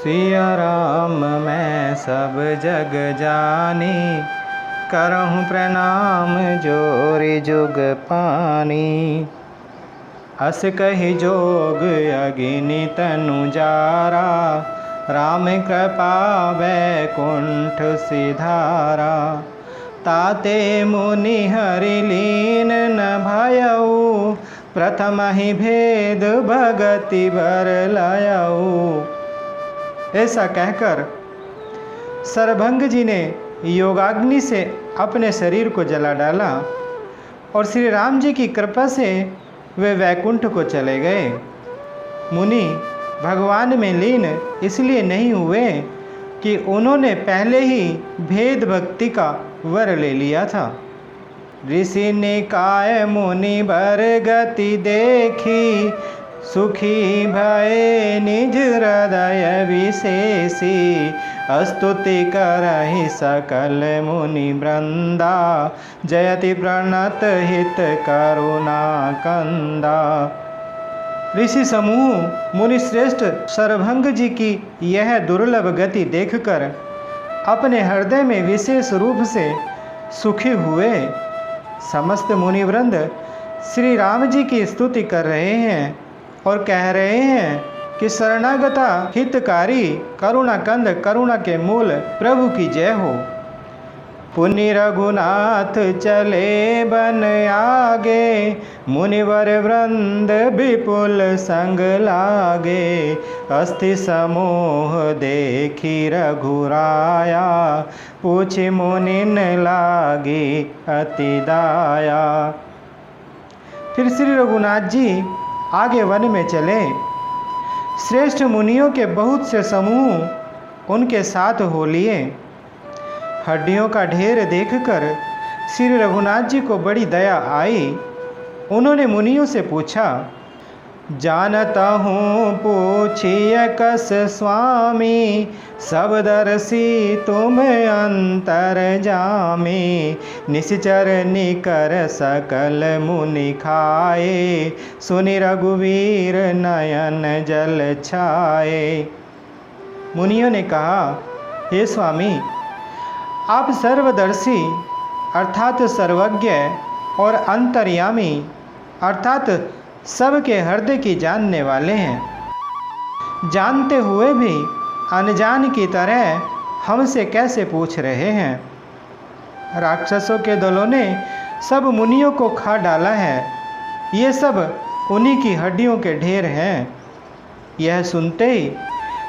सिया राम मैं सब जग जानी, करहूँ प्रणाम जोरि जुग पानी। अस कहि जोग अगिनि तनु जारा, राम कृपा वैकुंठ सिधारा। ताते मुनि हरि लीन न भयऊ, प्रथम ही भेद भगति बर लयऊ। ऐसा कहकर सरभंग जी ने योगाग्नि से अपने शरीर को जला डाला और श्री राम जी की कृपा से वे वैकुंठ को चले गए। मुनि भगवान में लीन इसलिए नहीं हुए कि उन्होंने पहले ही भेद भक्ति का वर ले लिया था। ऋषि निकाय मुनि बर गति देखी, सुखी भय निज हृदय विशेषी। स्तुति करहि सकल मुनि वृंदा, जयति प्रणत हित करुणा कंदा। ऋषि समूह मुनि श्रेष्ठ सरभंग जी की यह दुर्लभ गति देखकर अपने हृदय में विशेष रूप से सुखी हुए। समस्त मुनि वृंद श्री राम जी की स्तुति कर रहे हैं और कह रहे हैं कि शरणागता हितकारी करुणा कंद करुणा के मूल प्रभु की जय हो। पुनि रघुनाथ चले बन आगे, मुनिवर वृंद विपुल संग लागे। अस्थि समूह देखी रघुराया, पूछि मुनिन लागी अति दाया। फिर श्री रघुनाथ जी आगे वन में चले। श्रेष्ठ मुनियों के बहुत से समूह उनके साथ हो लिए। हड्डियों का ढेर देखकर श्री रघुनाथ जी को बड़ी दया आई। उन्होंने मुनियों से पूछा, जानता हूँ पूछिए कस स्वामी, सब दर्शी तुम अंतर जामी। निश्चर निकर सकल मुनि खाए, सुनि रघुवीर नयन जल छाए। मुनियों ने कहा, हे स्वामी, आप सर्वदर्शी अर्थात सर्वज्ञ और अंतर्यामी अर्थात सबके हृदय की जानने वाले हैं। जानते हुए भी अनजान की तरह हमसे कैसे पूछ रहे हैं। राक्षसों के दलों ने सब मुनियों को खा डाला है। ये सब उन्हीं की हड्डियों के ढेर हैं। यह सुनते ही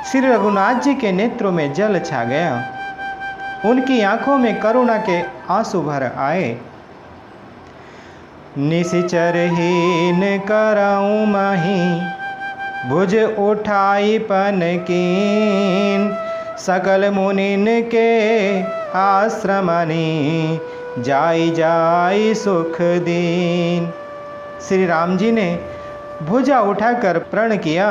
श्री रघुनाथ जी के नेत्रों में जल छा गया। उनकी आंखों में करुणा के आंसू भर आए। निशिचरहीन कराऊँ मही, भुज उठाई पन कीन। सकल मुनिन के आश्रमनि, जाई जाई सुख दीन। श्री राम जी ने भुजा उठाकर प्रण किया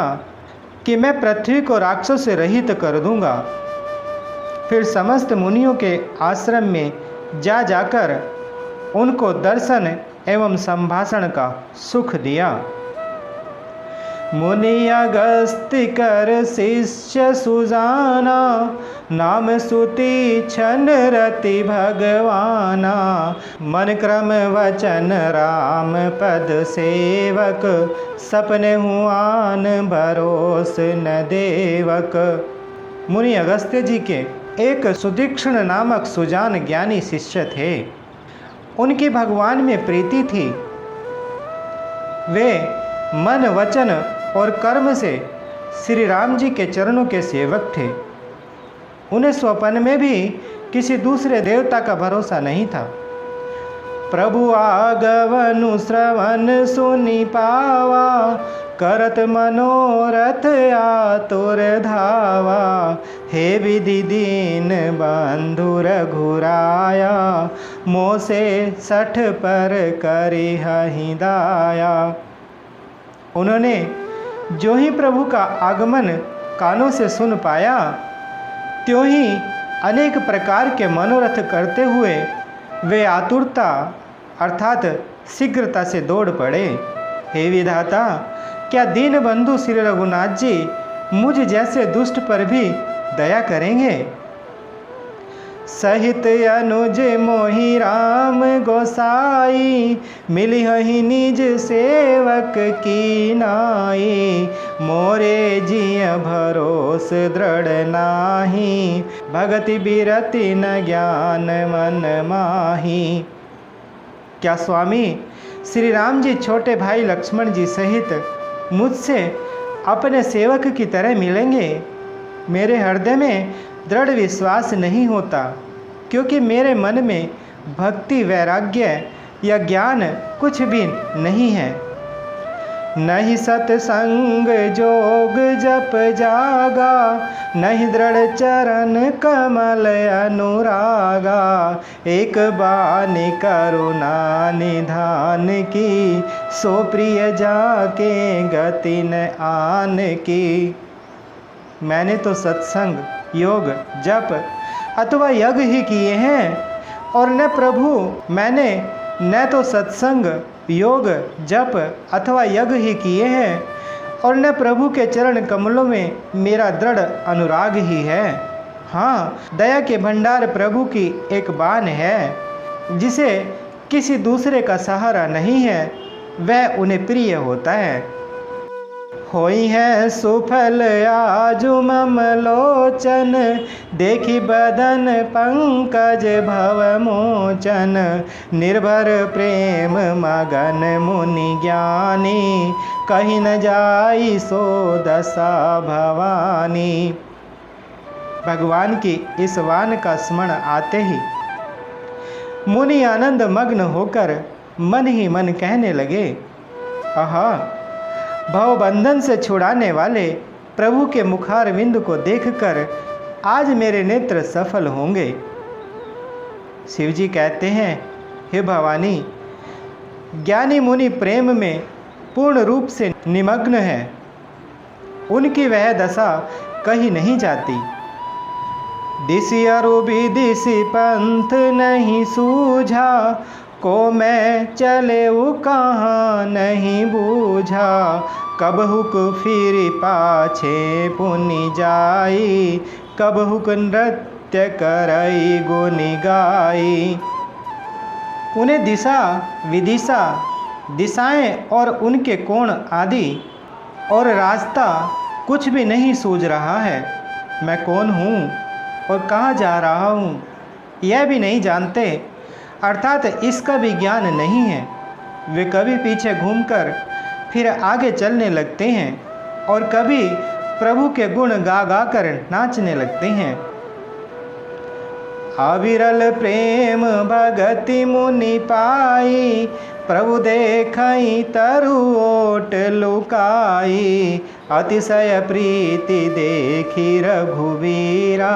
कि मैं पृथ्वी को राक्षसों से रहित कर दूंगा। फिर समस्त मुनियों के आश्रम में जा जाकर उनको दर्शन एवं संभाषण का सुख दिया। मुनि अगस्त्य कर शिष्य सुजाना, नाम सुति छन रति भगवाना। मन क्रम वचन राम पद सेवक, सपने हुआन भरोस न देवक। मुनि अगस्त्य जी के एक सुदीक्षण नामक सुजान ज्ञानी शिष्य थे। उनकी भगवान में प्रीति थी। वे मन वचन और कर्म से श्री राम जी के चरणों के सेवक थे। उन्हें स्वप्न में भी किसी दूसरे देवता का भरोसा नहीं था। प्रभु आगवनु श्रवण सुनि पावा, करत मनोरथ आतुर धावा। हे विधि दीन बंधु रघुराया, मोसे 60 पर करी हहि दाया। उन्होंने जो ही प्रभु का आगमन कानों से सुन पाया, त्यों ही अनेक प्रकार के मनोरथ करते हुए वे आतुरता अर्थात शीघ्रता से दौड़ पड़े। हे विधाता, क्या दीन बंधु श्री रघुनाथ जी मुझ जैसे दुष्ट पर भी दया करेंगे। सहित अनुज मोहि राम गोसाई, मिलिहि निज सेवक की नाई। मोरे जिय भरोस दृढ़ नाही, भगति बिरति न ज्ञान मन माही। क्या स्वामी श्री राम जी छोटे भाई लक्ष्मण जी सहित मुझसे अपने सेवक की तरह मिलेंगे? मेरे हृदय में दृढ़ विश्वास नहीं होता, क्योंकि मेरे मन में भक्ति वैराग्य या ज्ञान कुछ भी नहीं है। नहीं सत्संग जोग जप जागा, नहीं दृढ़ चरण कमल अनुरागा। एक बानी करुणा निधान की, सो प्रिय जाके गति न आन की। मैंने तो सत्संग योग जप अथवा यज्ञ ही किए हैं, और न प्रभु मैंने न तो सत्संग योग जप अथवा यज्ञ ही किए हैं, और न प्रभु के चरण कमलों में मेरा दृढ़ अनुराग ही है। हाँ, दया के भंडार प्रभु की एक बान है, जिसे किसी दूसरे का सहारा नहीं है, वह उन्हें प्रिय होता है। होई है सुफल आजु मम लोचन, देखी बदन पंकज भव मोचन। निर्भर प्रेम मगन मुनि ज्ञानी, कहीं न जाई सो दशा भवानी। भगवान की इस वान का स्मरण आते ही मुनि आनंद मग्न होकर मन ही मन कहने लगे, आहा, भवबंधन से छुड़ाने वाले प्रभु के मुखारविंद को देखकर आज मेरे नेत्र सफल होंगे। शिव जी कहते हैं, हे भवानी, ज्ञानी मुनि प्रेम में पूर्ण रूप से निमग्न है, उनकी वह दशा कहीं नहीं जाती। दिसी अरु विदिसी पंथ नहीं सूझा, को मैं चले वो कहाँ नहीं बूझा। कब हुक फिर पाछे पुनि जाई, कब हुक नृत्य करई गुनि गाई। उन्हें दिशा विदिशा, दिशाएं और उनके कोण आदि और रास्ता कुछ भी नहीं सूझ रहा है। मैं कौन हूँ और कहाँ जा रहा हूँ यह भी नहीं जानते, अर्थात इसका भी ज्ञान नहीं है। वे कभी पीछे घूमकर फिर आगे चलने लगते हैं और कभी प्रभु के गुण गा गा कर नाचने लगते हैं। अविरल प्रेम भगति मुनि पाई, प्रभु देखई तरु ओट लुकाई। अतिशय प्रीति देखी रघुवीरा,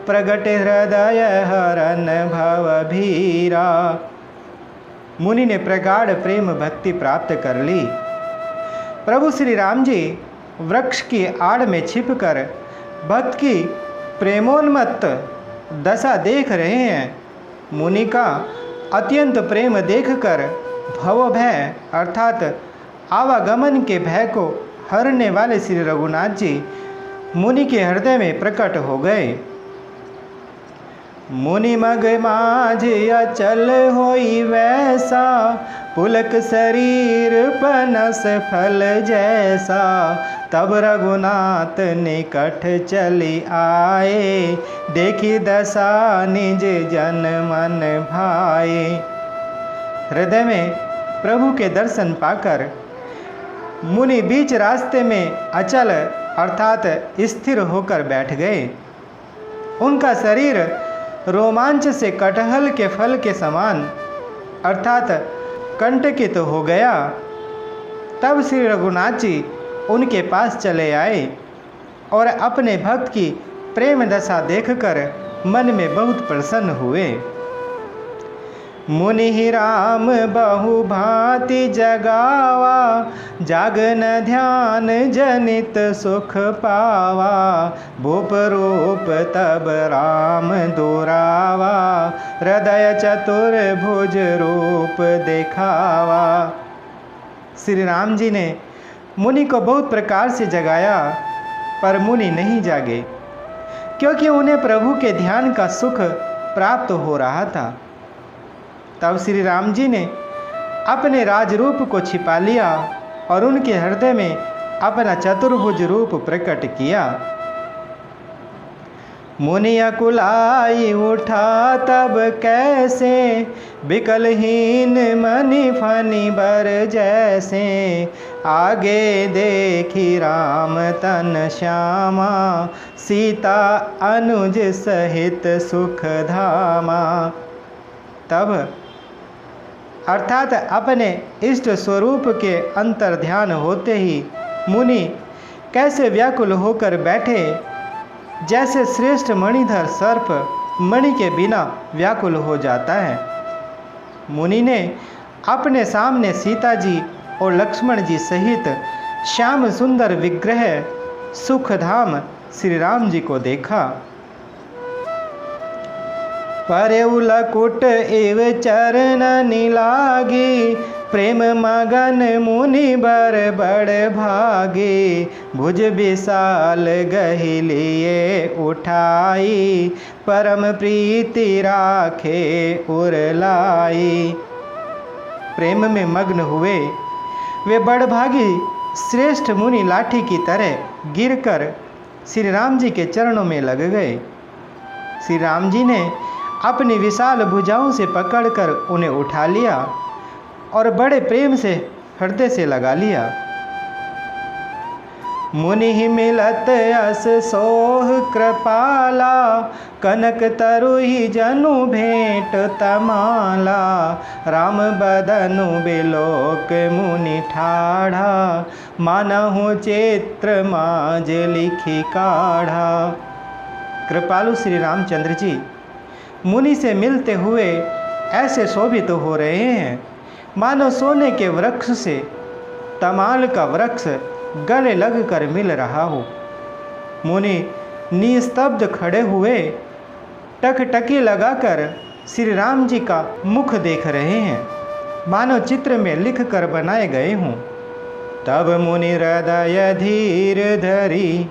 प्रगट हृदय हरन भव भीरा। मुनि ने प्रगाढ़ प्रेम भक्ति प्राप्त कर ली। प्रभु श्री राम जी वृक्ष की आड़ में छिपकर भक्त की प्रेमोन्मत्त दशा देख रहे हैं। मुनि का अत्यंत प्रेम देखकर भव भय अर्थात आवागमन के भय को हरने वाले श्री रघुनाथ जी मुनि के हृदय में प्रकट हो गए। मुनि मग माझ अचल होई वैसा, पुलक शरीर पनस फल जैसा। तब रघुनाथ निकट चली आए, देखी दशा निज जन मन भाए। हृदय में प्रभु के दर्शन पाकर मुनि बीच रास्ते में अचल अर्थात स्थिर होकर बैठ गए। उनका शरीर रोमांच से कटहल के फल के समान अर्थात कंटकित हो गया। तब श्री रघुनाथ जी उनके पास चले आए और अपने भक्त की प्रेम दशा देखकर मन में बहुत प्रसन्न हुए। मुनि ही राम बहु भांति जगावा, जागन ध्यान जनित सुख पावा। भूप रूप तब राम दुरावा, हृदय चतुर भुज रूप दिखावा। श्री राम जी ने मुनि को बहुत प्रकार से जगाया पर मुनि नहीं जागे, क्योंकि उन्हें प्रभु के ध्यान का सुख प्राप्त हो रहा था। तब श्री राम जी ने अपने राजरूप को छिपा लिया और उनके हृदय में अपना चतुर्भुज रूप प्रकट किया। मुनि अकुलाई उठा तब कैसे, बिकलहीन मनि फनि बर जैसे। आगे देखी राम तन श्यामा, सीता अनुज सहित सुख धामा। तब अर्थात अपने इष्ट स्वरूप के अंतर ध्यान होते ही मुनि कैसे व्याकुल होकर बैठे, जैसे श्रेष्ठ मणिधर सर्प मणि के बिना व्याकुल हो जाता है। मुनि ने अपने सामने सीता जी और लक्ष्मण जी सहित श्याम सुंदर विग्रह सुखधाम श्री राम जी को देखा। परउ लकुट एव चरण लागी, प्रेम मगन मुनि बर बड़ भागे। भुज विशाल गहि लिए उठाई, परम प्रीति राखे उर लाई। प्रेम में मग्न हुए वे बड़भागी श्रेष्ठ मुनि लाठी की तरह गिरकर श्री राम जी के चरणों में लग गए। श्री राम जी ने अपनी विशाल भुजाओं से पकड़कर उन्हें उठा लिया और बड़े प्रेम से हृदय से लगा लिया। मुनि मिलत अस सोह कृपाला, कनक तरुहि जनु भेंट तमाला। राम बदनु बिलोक मुनि ठाढ़ा, मानहु चित्र माज लिखी काढ़ा। कृपालु श्री रामचंद्र जी मुनि से मिलते हुए ऐसे शोभित हो रहे हैं, मानो सोने के वृक्ष से तमाल का वृक्ष गले लगकर मिल रहा हो। मुनि निस्तब्ध खड़े हुए टकटकी लगाकर श्री राम जी का मुख देख रहे हैं, मानो चित्र में लिख कर बनाए गए हों। तब मुनि हृदय धीर धरी,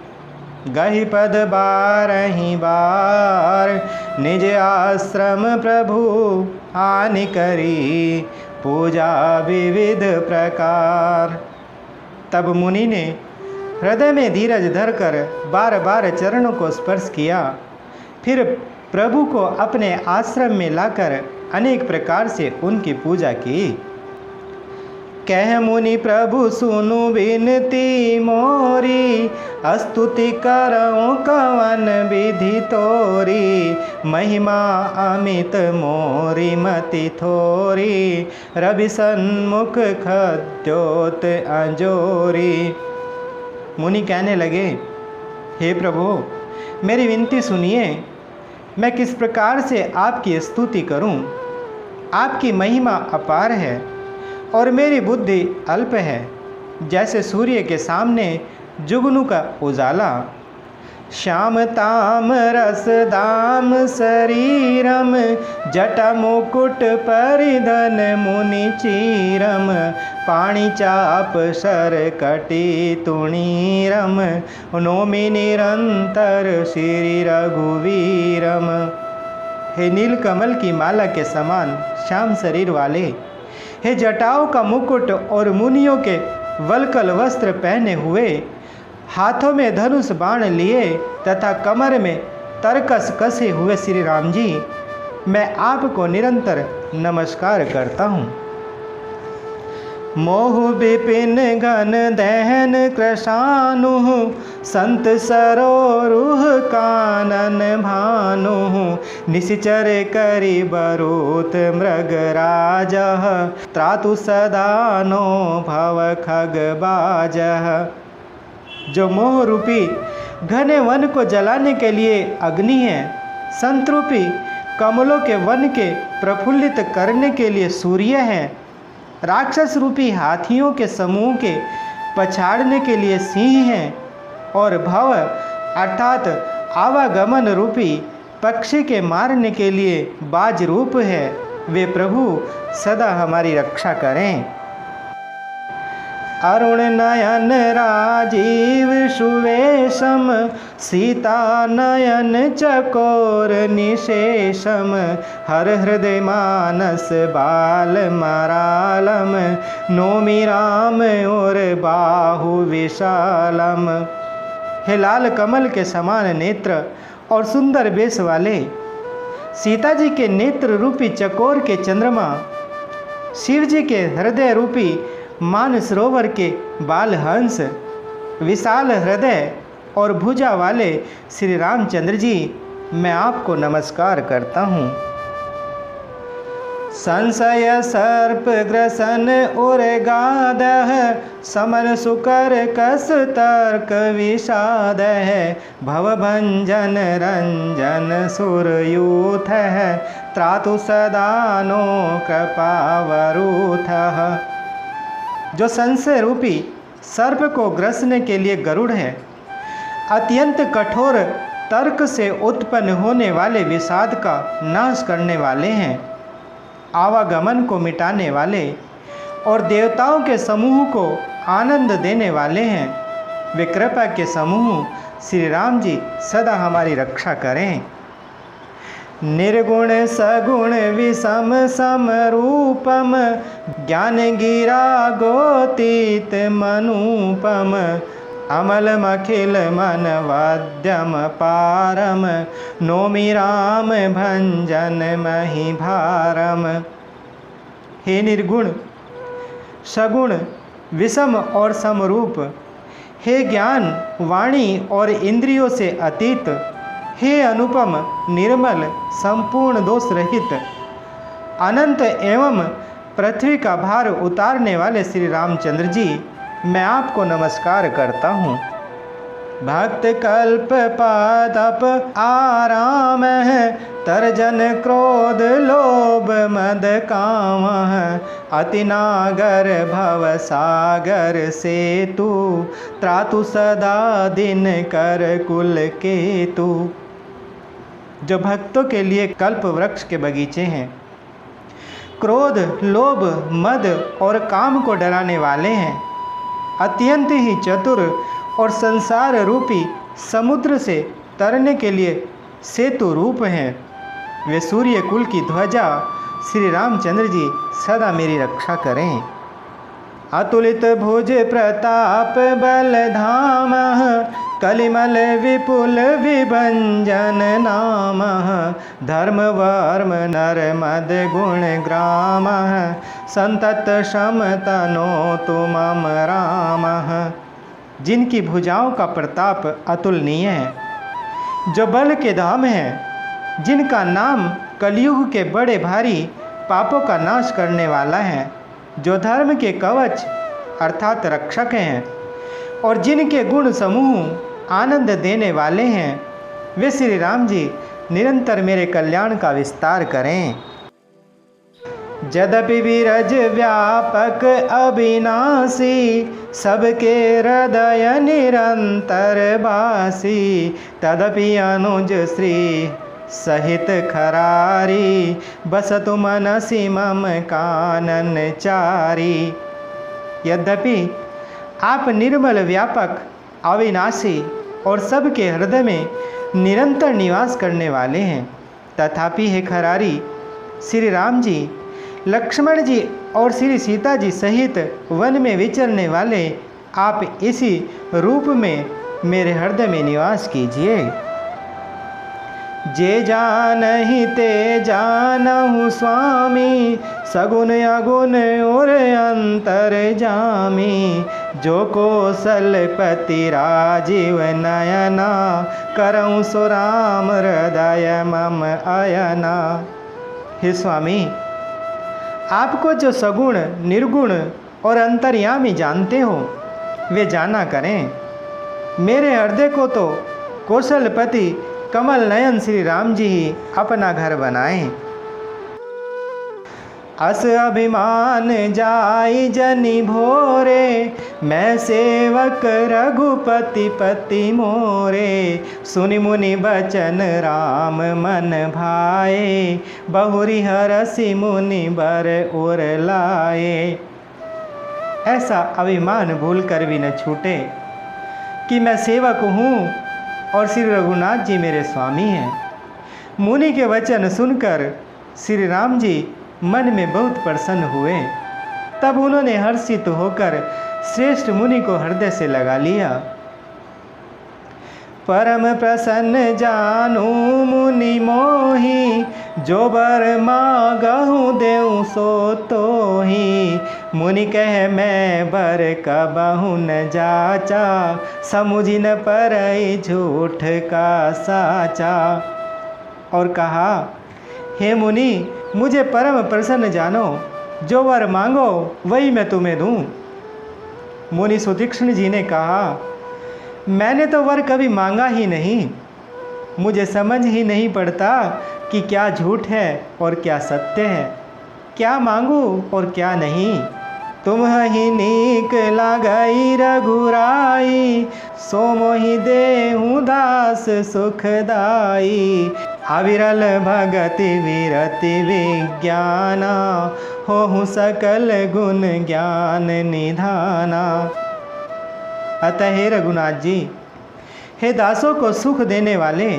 गहि पद बारहि बार। निज आश्रम प्रभु आनि करी, पूजा विविध प्रकार। तब मुनि ने हृदय में धीरज धरकर बार बार चरणों को स्पर्श किया, फिर प्रभु को अपने आश्रम में लाकर अनेक प्रकार से उनकी पूजा की। कह मुनि प्रभु सुनु विनती मोरी, स्तुति करऊं कवन विधि तोरी। महिमा अमित मोरी मति थोरी, रवि सन्मुख खद्योत अंजोरी। मुनि कहने लगे, हे प्रभु मेरी विनती सुनिए, मैं किस प्रकार से आपकी स्तुति करूं। आपकी महिमा अपार है और मेरी बुद्धि अल्प है, जैसे सूर्य के सामने जुगनू का उजाला। श्याम ताम रस दाम शरीरम, जटा मुकुट परिधन मुनि चीरम। पाणी चाप सर कटी तुणीरम, नोमि निरंतर श्री रघुवीरम। हे नील कमल की माला के समान श्याम शरीर वाले, हे जटाओं का मुकुट और मुनियों के वलकल वस्त्र पहने हुए, हाथों में धनुष बाण लिए तथा कमर में तरकस कसे हुए श्री राम जी, मैं आपको निरंतर नमस्कार करता हूँ। मोह विपिन घन दहन कृशानु, संत सरोरुह कानन भानु। निशिचर करि बरूत मृग राजः, त्रातु सदा नो भव खग बाजः। जो मोह रूपी घने वन को जलाने के लिए अग्नि है, संत रूपी कमलों के वन के प्रफुल्लित करने के लिए सूर्य है, राक्षस रूपी हाथियों के समूह के पछाड़ने के लिए सिंह हैं, और भव अर्थात आवागमन रूपी पक्षी के मारने के लिए बाज रूप है। वे प्रभु सदा हमारी रक्षा करें। अरुण नयन राजीव सुवेशम, सीता नयन चकोर निशेषम, हर हृदय मानस बाल मरालम, नौमि राम और बाहु विशालम। हे लाल कमल के समान नेत्र और सुंदर वेश वाले, सीता जी के नेत्र रूपी चकोर के चंद्रमा, शिव जी के हृदय रूपी मानसरोवर के बाल हंस, विशाल हृदय और भुजा वाले श्री रामचंद्र जी, मैं आपको नमस्कार करता हूँ। संशय सर्प ग्रसन उर गादः, समन सुकर कस तर्क विषाद है, भवभंजन रंजन सुरयूथ है, त्रातु सदा नो कृपावरूथ। जो संशय रूपी सर्प को ग्रसने के लिए गरुड़ है, अत्यंत कठोर तर्क से उत्पन्न होने वाले विषाद का नाश करने वाले हैं, आवागमन को मिटाने वाले और देवताओं के समूह को आनंद देने वाले हैं, वे कृपा के समूह श्री राम जी सदा हमारी रक्षा करें। निर्गुण सगुण विषम समरूपम, ज्ञान गिरा गोतीत मनूपम, अमल मखिल मन वाद्यम पारम, नौमि राम भंजन मही भारम। हे निर्गुण सगुण विषम और समरूप, हे ज्ञान वाणी और इंद्रियों से अतीत, हे अनुपम निर्मल संपूर्ण दोष रहित, अनंत एवं पृथ्वी का भार उतारने वाले श्री रामचंद्र जी, मैं आपको नमस्कार करता हूँ। भक्त कल्प पादप आराम है, तर्जन क्रोध लोभ मद काम है, अति नागर भव सागर सेतु, त्रातु सदा दिन कर कुल केतु। जो भक्तों के लिए कल्प वृक्ष के बगीचे हैं, क्रोध लोभ मद और काम को डराने वाले हैं, अत्यंत ही चतुर और संसार रूपी समुद्र से तरने के लिए सेतु रूप हैं, वे सूर्य कुल की ध्वजा श्री रामचंद्र जी सदा मेरी रक्षा करें। अतुलित भुज प्रताप बल धाम, कलिमल विपुल विभंजन नाम, धर्म वर्म नर मद गुण ग्राम, संतत शम तनो तुमम राम। जिनकी भुजाओं का प्रताप अतुलनीय है, जो बल के धाम है, जिनका नाम कलयुग के बड़े भारी पापों का नाश करने वाला है, जो धर्म के कवच अर्थात रक्षक हैं और जिनके गुण समूह आनंद देने वाले हैं, वे श्री राम जी निरंतर मेरे कल्याण का विस्तार करें। यद्यपि विरज व्यापक अविनाशी, सबके हृदय निरंतर बासी, तदपि अनुज श्री सहित खरारी, बसतु मनसि मम कानन चारी। यद्यपि आप निर्मल व्यापक अविनाशी और सबके हृदय में निरंतर निवास करने वाले हैं, तथापि हे खरारी श्री राम जी, लक्ष्मण जी और श्री सीता जी सहित वन में विचरने वाले आप इसी रूप में मेरे हृदय में निवास कीजिए। जे जानहि ते जानहु स्वामी, सगुन अगुन और अंतर जामी, जो कौशलपति राजीव नयना, करऊँ सो राम हृदय मम अयना। हे स्वामी, आपको जो सगुण निर्गुण और अंतर्यामी जानते हो, वे जाना करें। मेरे हृदय को तो कौशलपति कमल नयन श्री राम जी ही अपना घर बनाएं। अस अभिमान जाई जनि भोरे, मैं सेवक रघुपति पति मोरे, सुनि मुनि बचन राम मन भाए, बहुरी हरसि मुनि बर उर लाए। ऐसा अभिमान भूल कर भी न छूटे कि मैं सेवक हूँ और श्री रघुनाथ जी मेरे स्वामी हैं। मुनि के वचन सुनकर श्री राम जी मन में बहुत प्रसन्न हुए। तब उन्होंने हर्षित होकर श्रेष्ठ मुनि को हृदय से लगा लिया। परम प्रसन्न जानू मुनि मोहि, जो बर मागहु देऊ सो तोहि। मुनि कह मैं बर कबहु न जाचा, समुझि न परई झूठ का साचा। और कहा, हे मुनि मुझे परम प्रसन्न जानो, जो वर मांगो वही मैं तुम्हें दूं। मुनि सुतीक्ष्ण जी ने कहा, मैंने तो वर कभी मांगा ही नहीं, मुझे समझ ही नहीं पड़ता कि क्या झूठ है और क्या सत्य है, क्या मांगूं और क्या नहीं। तुम ही नीक लागई रघुराई, सो मोहि देहु दास सुखदाई। अविरल भगति विरति विज्ञाना, होहु सकल गुण ज्ञान निधाना। अतः हे रघुनाथ जी, हे दासों को सुख देने वाले,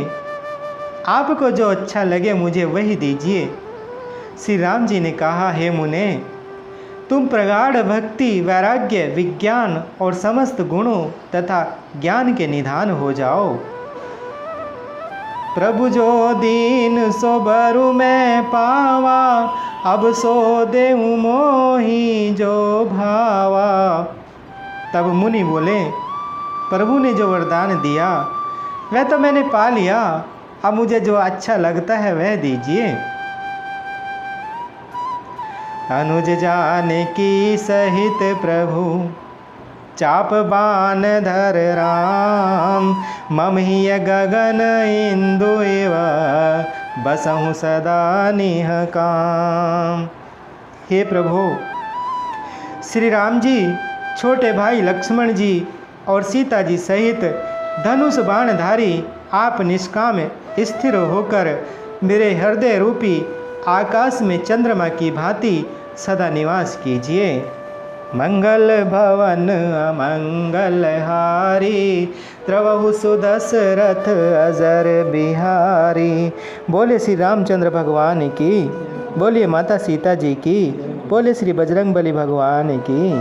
आपको जो अच्छा लगे मुझे वही दीजिए। श्री राम जी ने कहा, हे मुने, तुम प्रगाढ़ भक्ति, वैराग्य, विज्ञान और समस्त गुणों तथा ज्ञान के निधान हो जाओ। प्रभु जो दीन सो बरु मैं पावा, अब सो देहु मोहि जो भावा। तब मुनि बोले, प्रभु ने जो वरदान दिया वह तो मैंने पा लिया, अब मुझे जो अच्छा लगता है वह दीजिए। अनुज जानकी सहित प्रभु, चाप बाण धर राम। मम हिय गगन इंदु एव, बसहु सदा निह काम। हे प्रभु, श्री राम जी, छोटे भाई लक्ष्मण जी और सीता जी सहित धनुष बाणधारी आप निष्काम स्थिर होकर मेरे हृदय रूपी आकाश में चंद्रमा की भांति सदा निवास कीजिए। मंगल भवन अमंगल हारी, त्रवहु सुदशरथ अजर बिहारी। बोले श्री रामचंद्र भगवान की, बोलिए माता सीता जी की, बोले श्री बजरंगबली भगवान की।